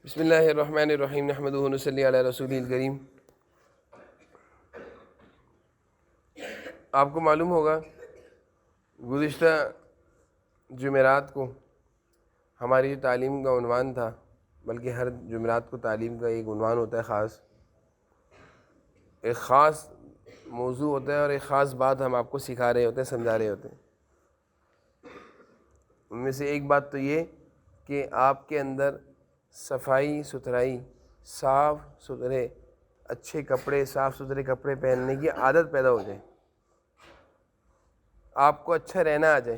بسم اللہ الرحمن الرحیم نحمدہ و نصلی علی رسول الکریم۔ آپ کو معلوم ہوگا گزشتہ جمعرات کو ہماری تعلیم کا عنوان تھا، بلکہ ہر جمعرات کو تعلیم کا ایک عنوان ہوتا ہے، ایک خاص موضوع ہوتا ہے اور ایک خاص بات ہم آپ کو سکھا رہے ہوتے ہیں، سمجھا رہے ہوتے ہیں۔ ان میں سے ایک بات تو یہ کہ آپ کے اندر صفائی ستھرائی، صاف ستھرے اچھے کپڑے، صاف ستھرے کپڑے پہننے کی عادت پیدا ہو جائے، آپ کو اچھا رہنا آ جائے،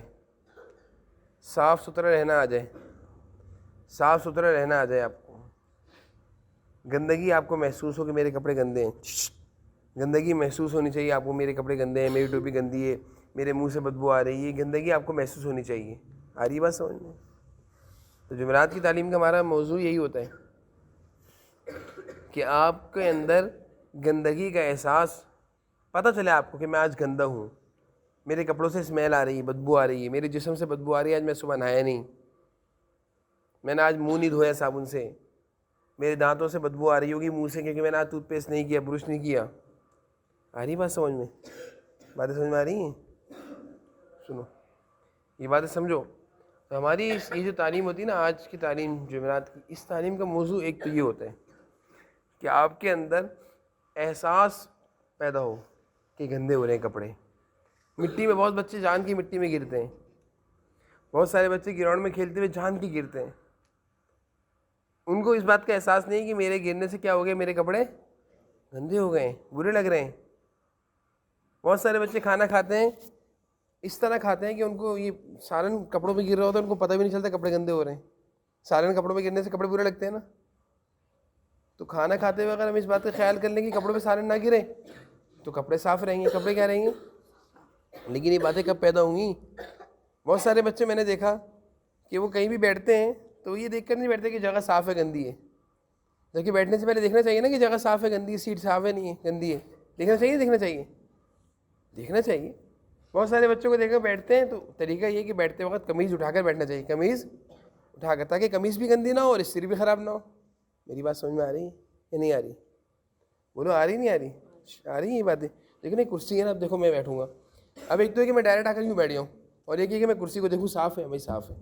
صاف ستھرا رہنا آ جائے، صاف ستھرا رہنا آ جائے۔ آپ کو گندگی آپ کو محسوس ہو کہ میرے کپڑے گندے ہیں، گندگی محسوس ہونی چاہیے آپ کو، میرے کپڑے گندے ہیں، میری ٹوپی گندی ہے، میرے منہ سے بدبو آ رہی ہے، گندگی آپ کو محسوس ہونی چاہیے۔ آ رہی بات سمجھ میں؟ تو جمعرات کی تعلیم کا ہمارا موضوع یہی ہوتا ہے کہ آپ کے اندر گندگی کا احساس پتہ چلے آپ کو کہ میں آج گندا ہوں، میرے کپڑوں سے اسمیل آ رہی ہے، بدبو آ رہی ہے، میرے جسم سے بدبو آ رہی ہے، آج میں صبح نہایا نہیں، میں نے آج منہ نہیں دھویا صابن سے، میرے دانتوں سے بدبو آ رہی ہوگی منہ سے کیونکہ میں نے آج ٹوتھ پیسٹ نہیں کیا، برش نہیں کیا۔ آ رہی بات سمجھ میں؟ باتیں سمجھ میں آ رہی ہیں؟ سنو، یہ باتیں سمجھو۔ تو ہماری یہ جو تعلیم ہوتی ہے نا، آج کی تعلیم جمعرات کی، اس تعلیم کا موضوع ایک تو یہ ہوتا ہے کہ آپ کے اندر احساس پیدا ہو کہ گندے ہو رہے ہیں کپڑے۔ مٹی میں بہت بچے جان کی مٹی میں گرتے ہیں، بہت سارے بچے گراؤنڈ میں کھیلتے ہوئے جان کی گرتے ہیں، ان کو اس بات کا احساس نہیں کہ میرے گرنے سے کیا ہو گیا، میرے کپڑے گندے ہو گئے ہیں، برے لگ رہے ہیں۔ بہت سارے بچے کھانا کھاتے ہیں، اس طرح کھاتے ہیں کہ ان کو یہ سالن کپڑوں پہ گر رہا ہوتا ہے، ان کو پتہ بھی نہیں چلتا کپڑے گندے ہو رہے ہیں۔ سالن کپڑوں پہ گرنے سے کپڑے برے لگتے ہیں نا، تو کھانا کھاتے ہوئے اگر ہم اس بات کا خیال کر لیں کہ کپڑوں پہ سالن نہ گرے تو کپڑے صاف رہیں گے، کپڑے کیا رہیں گے۔ لیکن یہ باتیں کب پیدا ہوں گی؟ بہت سارے بچے میں نے دیکھا کہ وہ کہیں بھی بیٹھتے ہیں تو وہ یہ دیکھ کر نہیں بیٹھتے کہ جگہ صاف ہے گندی ہے، جبکہ بیٹھنے سے پہلے دیکھنا چاہیے نا کہ جگہ صاف ہے گندی ہے، سیٹ صاف ہے نہیں ہے گندی ہے، دیکھنا چاہیے، دیکھنا چاہیے، دیکھنا چاہیے۔ بہت سارے بچوں کو دیکھ کر بیٹھتے ہیں تو طریقہ یہ کہ بیٹھتے وقت قمیض اٹھا کر بیٹھنا چاہیے، قمیض اٹھا کر، تاکہ قمیض بھی گندی نہ ہو اور استری بھی خراب نہ ہو۔ میری بات سمجھ میں آ رہی ہے یا نہیں آ رہی؟ بولو، آ رہی نہیں آ رہی؟ آ رہی ہیں یہ باتیں؟ لیکن ایک کرسی ہے نا، اب دیکھو میں بیٹھوں گا، اب ایک تو ہے کہ میں ڈائریکٹ آ کر یوں بیٹھ جاؤں، اور ایک یہ کہ میں کرسی کو دیکھوں صاف ہے، بھائی صاف ہے۔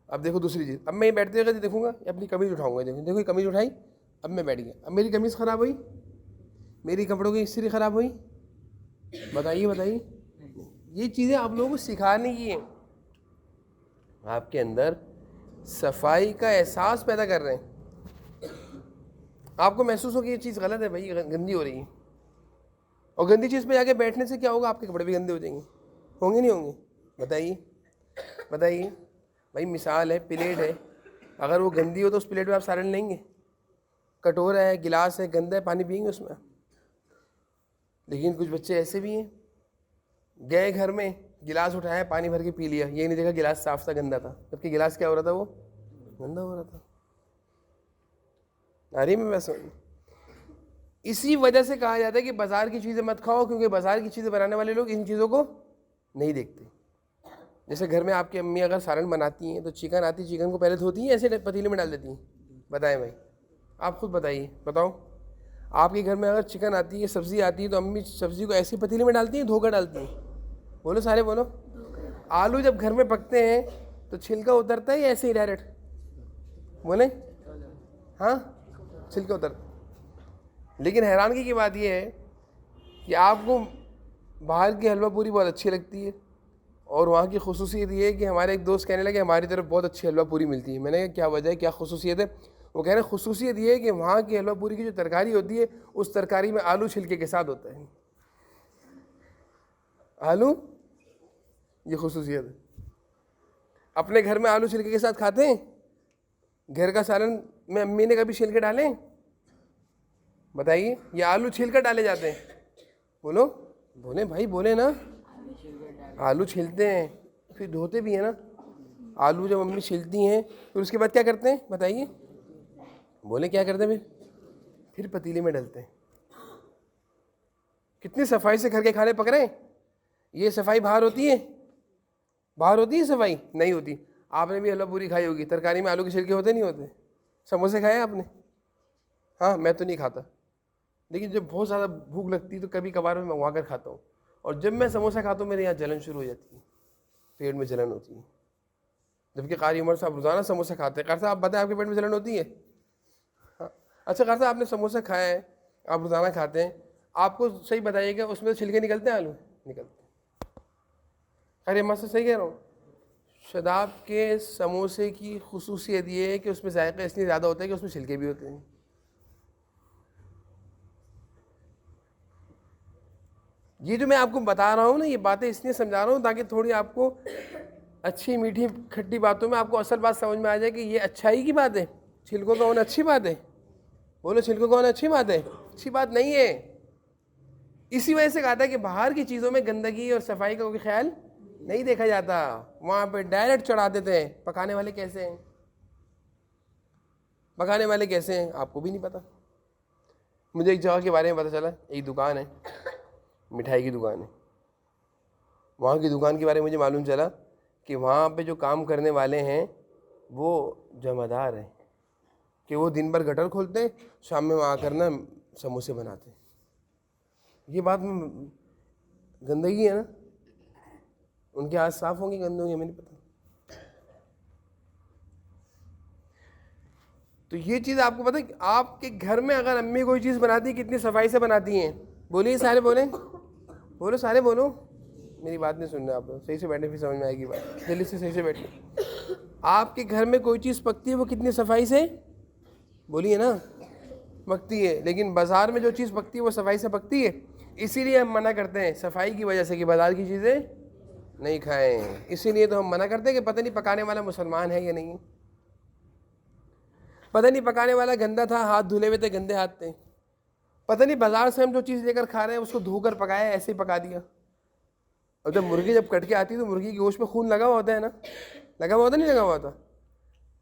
اب دیکھو دوسری چیز، اب میں یہ بیٹھتے ہوئے دیکھوں گا، اپنی قمیض اٹھاؤں گا، دیکھو یہ قمیض اٹھائی، اب میں بیٹھ گیا، اب میری قمیض خراب ہوئی، میری کپڑوں کی استری خراب ہوئی، بتائیے بتائیے۔ یہ چیزیں آپ لوگوں کو سکھانے کی ہیں، آپ کے اندر صفائی کا احساس پیدا کر رہے ہیں، آپ کو محسوس ہو کہ یہ چیز غلط ہے، بھائی گندی ہو رہی ہے، اور گندی چیز پہ جا کے بیٹھنے سے کیا ہوگا؟ آپ کے کپڑے بھی گندے ہو جائیں گے، ہوں گے نہیں ہوں گے؟ بتائیے بتائیے۔ بھائی مثال ہے، پلیٹ ہے، اگر وہ گندی ہو تو اس پلیٹ میں آپ سالن لیں گے؟ کٹورا ہے، گلاس ہے، گندا ہے، پانی پئیں گے اس میں؟ لیکن کچھ بچے ایسے بھی ہیں، گئے گھر میں، گلاس اٹھایا، پانی بھر کے پی لیا، یہ نہیں دیکھا گلاس صاف تھا گندا تھا، جبکہ گلاس کیا ہو رہا تھا؟ وہ گندا ہو رہا تھا۔ آ رہی میں بس؟ اسی وجہ سے کہا جاتا ہے کہ بازار کی چیزیں مت کھاؤ، کیونکہ بازار کی چیزیں بنانے والے لوگ ان چیزوں کو نہیں دیکھتے۔ جیسے گھر میں آپ کی امی اگر سالن بناتی ہیں تو چکن آتی، چکن کو پہلے دھوتی ہیں، ایسے پتیلے میں ڈال دیتی ہیں؟ بتائیں بھائی، آپ خود بتائیے، بتاؤ۔ آپ کے گھر میں اگر چکن آتی ہے، سبزی آتی ہے، تو امی سبزی کو ایسی پتیلے میں ڈالتی ہیں، دھو کر ڈالتی ہیں؟ بولو سارے بولو۔ آلو جب گھر میں پکتے ہیں تو چھلکا اترتا ہے یا ایسے ہی ڈائریکٹ؟ بولیں، ہاں چھلکا اترتا۔ لیکن حیرانگی کی بات یہ ہے کہ آپ کو باہر کی حلوہ پوری بہت اچھی لگتی ہے، اور وہاں کی خصوصیت یہ ہے کہ ہمارے ایک دوست کہنے لگے ہماری طرف بہت اچھی حلوہ پوری ملتی ہے۔ میں نے کہا کیا وجہ ہے، کیا خصوصیت ہے؟ وہ کہہ رہے ہیں خصوصیت یہ ہے کہ وہاں کی حلوہ پوری کی جو ترکاری ہوتی ہے، اس ترکاری میں آلو چھلکے کے ساتھ ہوتا ہے۔ آلو، یہ خصوصیت ہے۔ اپنے گھر میں آلو چھلکے کے ساتھ کھاتے ہیں؟ گھر کا سالن میں امی نے کبھی چھلکے ڈالیں؟ بتائیے، یہ آلو چھیل کر ڈالے جاتے ہیں؟ بولو، بولیں بھائی، بولیں نا۔ آلو چھیلتے ہیں، پھر دھوتے بھی ہیں نا۔ آلو جب امی چھیلتی ہیں پھر اس کے بعد کیا کرتے ہیں؟ بتائیے، بولیں کیا کرتے ہیں؟ پھر پتیلے میں ڈلتے ہیں۔ کتنی صفائی سے گھر کے کھانے پک رہے ہیں۔ یہ صفائی باہر ہوتی ہے؟ باہر ہوتی ہے صفائی؟ نہیں ہوتی۔ آپ نے بھی حلوہ پوری کھائی ہوگی، ترکاری میں آلو کے چھلکے ہوتے نہیں ہوتے؟ سموسے کھائے آپ نے؟ ہاں میں تو نہیں کھاتا، لیکن جب بہت زیادہ بھوک لگتی ہے تو کبھی کبھار میں منگوا کر کھاتا ہوں، اور جب میں سموسہ کھاتا ہوں میرے یہاں جلن شروع ہو جاتی ہے، پیٹ میں جلن ہوتی ہے، جبکہ قاری عمر صاحب روزانہ سموسہ کھاتے ہیں۔ قاری صاحب آپ بتائیں آپ کے پیٹ میں جلن ہوتی ہے؟ ہاں اچھا قاری صاحب آپ نے سموسہ کھایا ہے، آپ روزانہ کھاتے ہیں، آپ کو صحیح بتائیے کہ اس میں چھلکے نکلتے ہیں؟ آلو نکلتے ہیں؟ قاری عمر سے صحیح کہہ رہا ہوں؟ شاداب کے سموسے کی خصوصیت یہ ہے کہ اس میں ذائقہ اس لیے زیادہ ہوتا ہے کہ اس میں چھلکے بھی ہوتے ہیں۔ یہ جو میں آپ کو بتا رہا ہوں نا، یہ باتیں اس لیے سمجھا رہا ہوں تاکہ تھوڑی آپ کو اچھی میٹھی کھٹی باتوں میں آپ کو اصل بات سمجھ میں آ جائے کہ یہ اچھائی کی بات ہے، چھلکوں کا ہونا اچھی بات ہے۔ بولو چھلکوں کا ہونا اچھی بات ہے؟ اچھی بات نہیں ہے۔ اسی وجہ سے کہا تھا کہ باہر کی چیزوں میں گندگی اور صفائی کا کوئی خیال نہیں دیکھا جاتا، وہاں پہ ڈائریکٹ چڑھا دیتے ہیں۔ پکانے والے کیسے ہیں؟ پکانے والے کیسے ہیں آپ کو بھی نہیں پتا۔ مجھے ایک جگہ کے بارے میں پتا چلا، ایک دکان ہے، مٹھائی کی دکان ہے، وہاں کی دکان کے بارے میں مجھے معلوم چلا کہ وہاں پہ جو کام کرنے والے ہیں وہ جمع دار ہیں، کہ وہ دن بھر گٹر کھولتے ہیں، شام میں وہاں کرنا سموسے بناتے ہیں۔ یہ بات میں گندگی ہے نا، ان کے ہاتھ صاف ہوں گے گندے ہوں گے ہمیں نہیں پتا۔ تو یہ چیز آپ کو پتہ ہے کہ آپ کے گھر میں اگر امی کوئی چیز بناتی ہے کتنی صفائی سے بناتی ہیں؟ بولیے سارے بولیں، بولو سارے بولو، میری بات نہیں سن رہے آپ، صحیح سے بیٹھے پھر سمجھ میں آئے گی بات، جلدی سے صحیح سے بیٹھے۔ آپ کے گھر میں کوئی چیز پکتی ہے وہ کتنی صفائی سے، بولیے نا، پکتی ہے، لیکن بازار میں جو چیز پکتی ہے وہ صفائی سے پکتی ہے۔ اسی لیے ہم منع کرتے ہیں صفائی کی وجہ سے کہ بازار کی چیزیں نہیں کھائیں، اسی لیے تو ہم منع کرتے ہیں کہ پتہ نہیں پکانے والا مسلمان ہے یا نہیں، پتہ نہیں پکانے والا گندا تھا، ہاتھ دھلے ہوئے تھے، گندے ہاتھ تھے، پتہ نہیں بازار سے ہم جو چیز لے کر کھا رہے ہیں اس کو دھو کر پکایا ایسے ہی پکا دیا۔ اور جب مرغی جب کٹ کے آتی ہے تو مرغی کی گوشت میں خون لگا ہوا ہوتا ہے نا، لگا ہوا ہوتا نہیں لگا ہوا ہوتا؟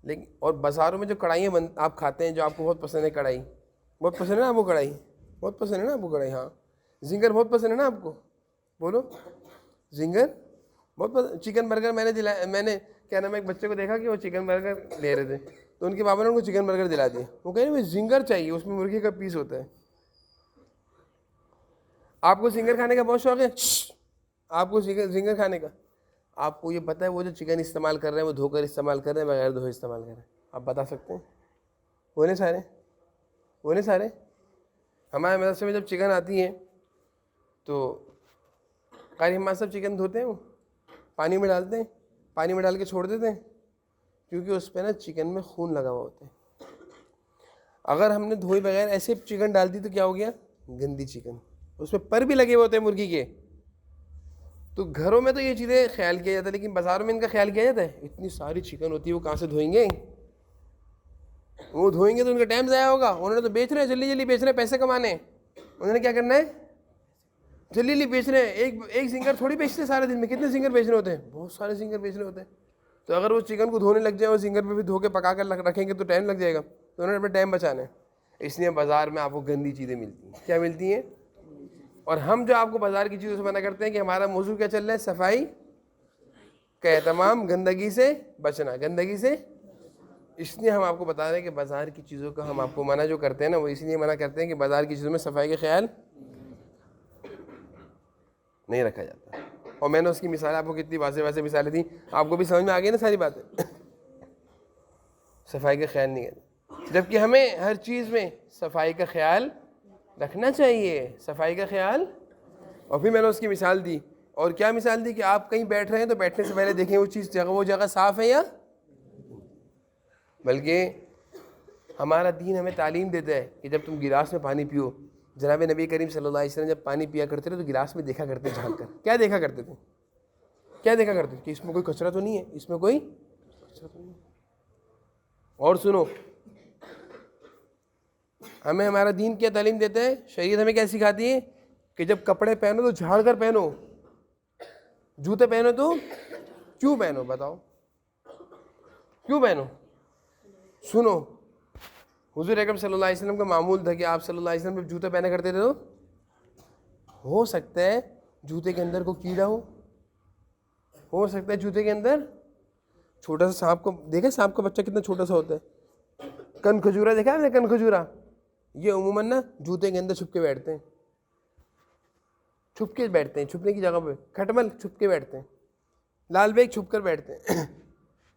لیکن اور بازاروں میں جو کڑھائیاں آپ کھاتے ہیں جو آپ کو بہت پسند ہے، کڑھائی بہت پسند ہے نا آپ کو، کڑھائی بہت پسند ہے نا آپ کو، کڑھائی، ہاں زنگر بہت پسند ہے نا آپ کو، بولو زنگر بہت پسند۔ چکن برگر میں نے کیا نام ہے ایک بچے کو دیکھا کہ وہ چکن برگر لے رہے تھے تو ان کے پاپا نے ان کو چکن برگر دلا دیا، وہ کہہ رہے ہیں زنگر چاہیے، اس میں مرغی کا پیس ہوتا ہے۔ آپ کو زنگر کھانے کا بہت شوق ہے؟ آپ کو زنگر کھانے کا، آپ کو یہ پتہ ہے وہ جو چکن استعمال کر رہے ہیں وہ دھو کر استعمال کر رہے ہیں بغیر دھوئے استعمال کر رہے ہیں؟ آپ بتا سکتے ہیں؟ بولیں سارے، بولیں سارے۔ ہمارے مدرسے میں جب چکن آتی ہے تو قاری ہمارے صاحب چکن دھوتے ہیں، وہ پانی میں ڈالتے ہیں، پانی میں ڈال کے چھوڑ دیتے ہیں، کیونکہ اس پہ نا چکن میں خون لگا ہوا ہوتا ہے۔ اگر ہم نے دھوئے بغیر ایسے چکن ڈال دی تو کیا ہو گیا؟ گندی چکن، اس میں پر بھی لگے ہوئے ہوتے ہیں مرغی کے۔ تو گھروں میں تو یہ چیزیں خیال کیا جاتا ہے، لیکن بازاروں میں ان کا خیال کیا جاتا ہے؟ اتنی ساری چکن ہوتی ہے وہ کہاں سے دھوئیں گے؟ وہ دھوئیں گے تو ان کا ٹائم ضائع ہوگا، انہوں نے تو بیچ رہے ہیں، جلدی جلدی بیچ رہے ہیں، پیسے کمانے ہیں، انہوں نے کیا کرنا ہے؟ جلدی جلدی بیچ رہے ہیں۔ ایک زنگر تھوڑی بیچتے سارے دن میں، کتنے زنگر بیچ رہے ہوتے ہیں؟ بہت سارے زنگر بیچ رہے ہوتے ہیں۔ تو اگر وہ چکن کو دھونے لگ جائے اور زنگر پہ بھی دھو کے پکا کر رکھیں گے تو ٹائم لگ جائے گا، تو انہوں نے اپنا ٹائم بچانا ہے، اس لیے بازار میں آپ کو گندی چیزیں ملتی ہیں۔ کیا ملتی ہیں؟ اور ہم جو آپ کو بازار کی چیزوں سے منع کرتے ہیں کہ ہمارا موضوع کیا چل رہا ہے؟ صفائی کا اہتمام، گندگی سے بچنا، گندگی سے۔ اس لیے ہم آپ کو بتا رہے ہیں کہ بازار کی چیزوں کا ہم آپ کو منع جو کرتے ہیں نا، وہ اس لیے منع کرتے ہیں کہ بازار کی چیزوں میں صفائی کا خیال نہیں رکھا جاتا۔ اور میں نے اس کی مثال آپ کو کتنی واضح واضح مثالیں دیں، آپ کو بھی سمجھ میں آ گئی نا ساری باتیں۔ صفائی کا خیال نہیں ہے، جبکہ ہمیں ہر چیز میں صفائی کا خیال رکھنا چاہیے، صفائی کا خیال۔ اور پھر میں نے اس کی مثال دی، اور کیا مثال دی کہ آپ کہیں بیٹھ رہے ہیں تو بیٹھنے سے پہلے دیکھیں وہ جگہ صاف ہے یا، بلکہ ہمارا دین ہمیں تعلیم دیتا ہے کہ جب تم گلاس میں پانی پیو، جناب نبی کریم صلی اللہ علیہ وسلم جب پانی پیا کرتے تھے تو گلاس میں دیکھا کرتے جھانک کر، کیا دیکھا کرتے تھے؟ کیا دیکھا کرتے تھے؟ کہ اس میں کوئی کچرا تو نہیں ہے، اس میں کوئی کچرا تو نہیں ہے۔ اور سنو، ہمیں ہمارا دین کیا تعلیم دیتا ہے، شریعت ہمیں کیا سکھاتی ہے کہ جب کپڑے پہنو تو جھاڑ کر پہنو، جوتے پہنو تو کیوں پہنو؟ بتاؤ کیوں پہنو؟ سنو، حضور اکرم صلی اللہ علیہ وسلم کا معمول تھا کہ آپ صلی اللہ علیہ وسلم جب جوتے پہنا کرتے تھے تو ہو سکتا ہے جوتے کے اندر کوئی کیڑا ہو سکتا ہے جوتے کے اندر چھوٹا سا سانپ کو، دیکھیں سانپ کا بچہ کتنا چھوٹا سا ہوتا ہے، کن کھجورا دیکھا ہے کن کھجورا؟ یہ عموماً نا جوتے کے اندر چھپ کے بیٹھتے ہیں، چھپ کے بیٹھتے ہیں، چھپنے کی جگہ پہ. کھٹمل چھپ کے بیٹھتے ہیں، لال بیگ چھپ کر بیٹھتے ہیں.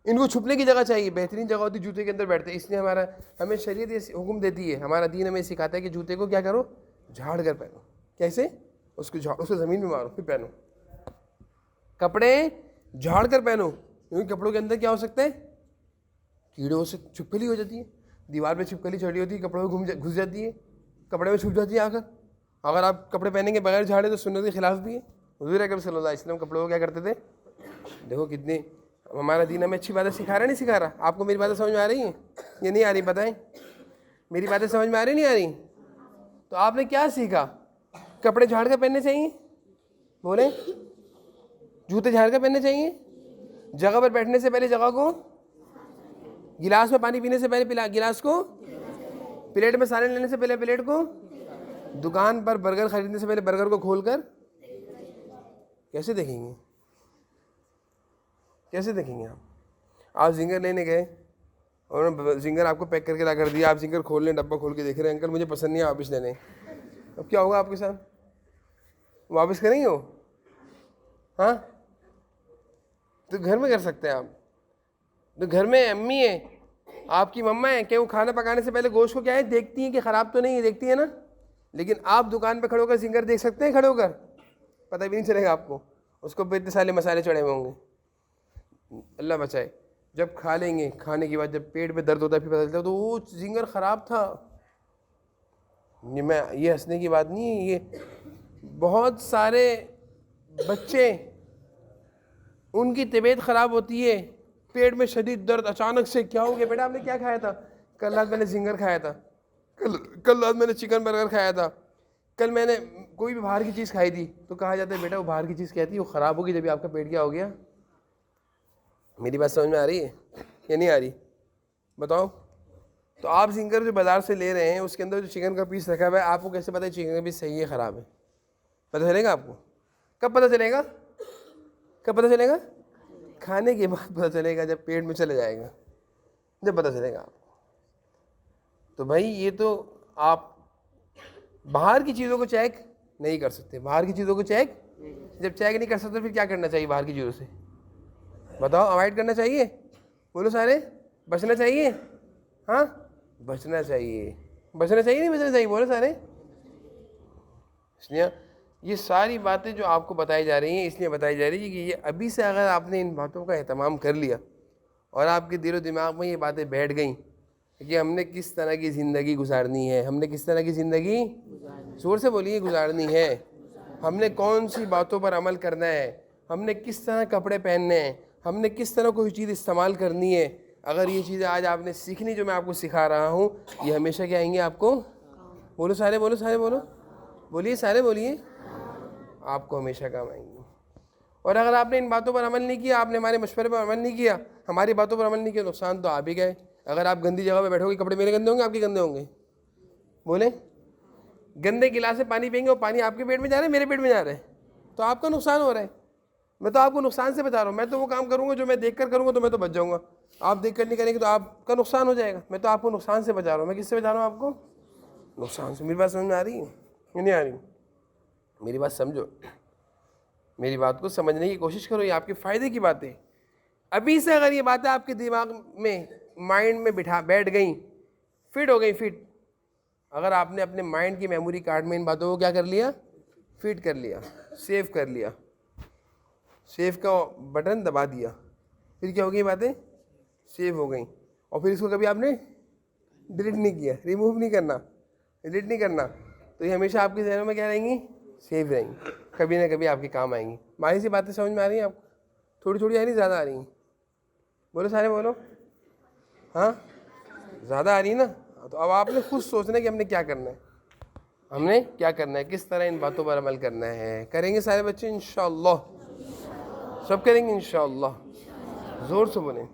ان کو چھپنے کی جگہ چاہیے، بہترین جگہ ہوتی ہے جوتے کے اندر بیٹھتے ہیں. اس لیے ہمیں شریعت یہ حکم دیتی ہے، ہمارا دین ہمیں سکھاتا ہے کہ جوتے کو کیا کرو، جھاڑ کر پہنو. کیسے؟ اس کو زمین میں مارو پھر پہنو. کپڑے جھاڑ کر پہنو، کیونکہ کپڑوں کے اندر کیا ہو سکتا ہے، کیڑوں سے چھپکلی ہو جاتی ہے. دیوار پہ چھپکلی چڑھی ہوتی ہے، کپڑوں میں گھس جاتی ہے، کپڑے میں چھپ جاتی ہے آ کر. اگر آپ کپڑے پہنیں گے بغیر جھاڑے تو سنت کے خلاف بھی ہے. حضور اکرم صلی اللہ علیہ وسلم کپڑوں کو کیا کرتے تھے؟ دیکھو کتنی ہمارا دین ہمیں اچھی باتیں سکھا رہا نہیں سکھا رہا. آپ کو میری باتیں سمجھ میں آ رہی ہیں یا نہیں آ رہی؟ بتائیں، میری باتیں سمجھ میں آ رہی نہیں آ رہی؟ تو آپ نے کیا سیکھا؟ کپڑے جھاڑ کر پہننے چاہیے، بولیں جوتے جھاڑ کر پہننے چاہیے. جگہ پر بیٹھنے سے پہلے جگہ کو، گلاس میں پانی پینے سے پہلے گلاس کو، پلیٹ میں سالن لینے سے پہلے پلیٹ کو، دکان پر برگر خریدنے سے پہلے برگر کو کھول کر. کیسے دیکھیں گے؟ کیسے دیکھیں گے آپ زنگر لینے گئے اور زنگر آپ کو پیک کر کے لا کر دیا، آپ زنگر کھول لیں، ڈبہ کھول کے دیکھ رہے ہیں، انکل مجھے پسند نہیں ہے، واپس لے لیں. اب کیا ہوگا آپ کے ساتھ؟ واپس کریں گے وہ؟ ہاں، تو گھر میں کر سکتے ہیں آپ. تو گھر میں امی ہیں، آپ کی مما ہیں، کہ وہ کھانا پکانے سے پہلے گوشت کو کیا ہے دیکھتی ہیں کہ خراب تو نہیں ہے، دیکھتی ہے نا. لیکن آپ دکان پہ کھڑے ہو کر زنگر دیکھ سکتے ہیں، کھڑے ہو کر پتہ بھی نہیں چلے گا آپ کو، اس کو اتنے سارے مسالے چڑھے ہوئے ہوں گے. اللہ بچائے. جب کھا لیں گے، کھانے کے بعد جب پیٹ میں درد ہوتا ہے پھر پتہ چلتا ہے تو وہ زنگر خراب تھا. یہ ہنسنے کی بات نہیں ہے. یہ بہت سارے بچے ان کی طبیعت خراب ہوتی ہے، پیٹ میں شدید درد، اچانک سے کیا ہو گیا بیٹا آپ نے کیا کھایا تھا؟ کل رات میں نے زنگر کھایا تھا، کل رات میں نے چکن برگر کھایا تھا، کل میں نے کوئی بھی باہر کی چیز کھائی تھی. تو کہا جاتا ہے بیٹا وہ باہر کی چیز کہتی ہے وہ خراب ہوگی جب آپ کا پیٹ کیا ہو گیا. میری بات سمجھ میں آ رہی ہے یا نہیں آ رہی؟ بتاؤ. تو آپ زنگر جو بازار سے لے رہے ہیں اس کے اندر جو چکن کا پیس رکھا ہوا ہے، آپ کو کیسے پتہ ہے چکن کا پیس صحیح ہے خراب ہے؟ پتہ چلے گا آپ کو. کب پتہ چلے گا؟ کب پتہ چلے گا؟ کھانے کے بعد پتہ چلے گا، جب پیٹ میں چلے جائے گا جب پتہ چلے گا آپ کو. تو بھائی یہ تو آپ باہر کی چیزوں کو چیک نہیں کر سکتے. باہر کی چیزوں کو چیک، جب چیک نہیں کر سکتے پھر کیا کرنا چاہیے باہر کی چیزوں سے؟ بتاؤ. اوائڈ کرنا چاہیے؟ بولو سارے. بچنا چاہیے؟ ہاں بچنا چاہیے. بچنا چاہیے نہیں بچنا چاہیے؟ بولو سارے. اس لیے یہ ساری باتیں جو آپ کو بتائی جا رہی ہیں اس لیے بتائی جا رہی ہے کہ یہ ابھی سے اگر آپ نے ان باتوں کا اہتمام کر لیا اور آپ کے دل و دماغ میں یہ باتیں بیٹھ گئیں کہ ہم نے کس طرح کی زندگی گزارنی ہے، ہم نے کس طرح کی زندگی، زور سے بولیے، گزارنی ہے، ہم نے کون سی باتوں پر عمل کرنا ہے، ہم نے کس طرح کپڑے پہننے ہیں، ہم نے کس طرح کوئی چیز استعمال کرنی ہے. اگر یہ چیزیں آج آپ نے سیکھنی جو میں آپ کو سکھا رہا ہوں، یہ ہمیشہ کیا آئیں گے آپ کو. بولو سارے، بولو سارے، بولو، بولیے سارے، بولیے. آپ کو ہمیشہ کام آئیں گے. اور اگر آپ نے ان باتوں پر عمل نہیں کیا، آپ نے ہمارے مشورے پر عمل نہیں کیا، ہماری باتوں پر عمل نہیں کیا، نقصان تو آپ ہی گئے. اگر آپ گندی جگہ پہ بیٹھو گے، کپڑے میرے گندے ہوں گے آپ کے گندے ہوں گے؟ بولیں. گندے گلاس سے پانی پئیں گے اور پانی آپ کے پیٹ میں جا رہا ہے میرے پیٹ میں جا رہا ہے تو آپ کا نقصان ہو رہا ہے. میں تو آپ کو نقصان سے بتا رہا ہوں. میں تو وہ کام کروں گا جو میں دیکھ کر کروں گا تو میں تو بچ جاؤں گا. آپ دیکھ کر نہیں کریں گے تو آپ کا نقصان ہو جائے گا. میں تو آپ کو نقصان سے بچا رہا ہوں. میں کس سے بچا رہا ہوں آپ کو؟ نقصان سے. میری بات سمجھ میں آ رہی ہے یا نہیں آ رہی؟ میری بات سمجھو، میری بات کو سمجھنے کی کوشش کرو. یہ آپ کے فائدے کی باتیں. ابھی سے اگر یہ باتیں آپ کے دماغ میں، مائنڈ میں بیٹھ گئیں، فٹ ہو گئیں، فٹ. اگر آپ نے اپنے مائنڈ کی میموری کارڈ میں ان باتوں کو کیا کر لیا، فٹ کر لیا، سیو کر لیا، سیو کا بٹن دبا دیا، پھر کیا ہو گئی باتیں؟ سیو ہو گئیں. اور پھر اس کو کبھی آپ نے ڈیلیٹ نہیں کیا، ریموو نہیں کرنا، ڈیلیٹ نہیں کرنا، تو یہ ہمیشہ آپ کے ذہنوں میں کیا رہیں گی؟ سیو رہیں گی. کبھی نہ کبھی آپ کے کام آئیں گی. ہماری سی باتیں سمجھ میں آ رہی ہیں آپ کو؟ تھوڑی تھوڑی آ رہی، زیادہ آ رہی ہیں؟ بولو سارے، بولو. ہاں زیادہ آ رہی ہے نا؟ تو اب آپ نے خود سوچنا ہے کہ ہم نے کیا کرنا ہے، ہم نے کیا کرنا ہے، کس طرح ان باتوں پر عمل کرنا ہے. کریں گے سارے بچے انشاءاللہ؟ سب کریں گے انشاءاللہ. زور سے بولیں.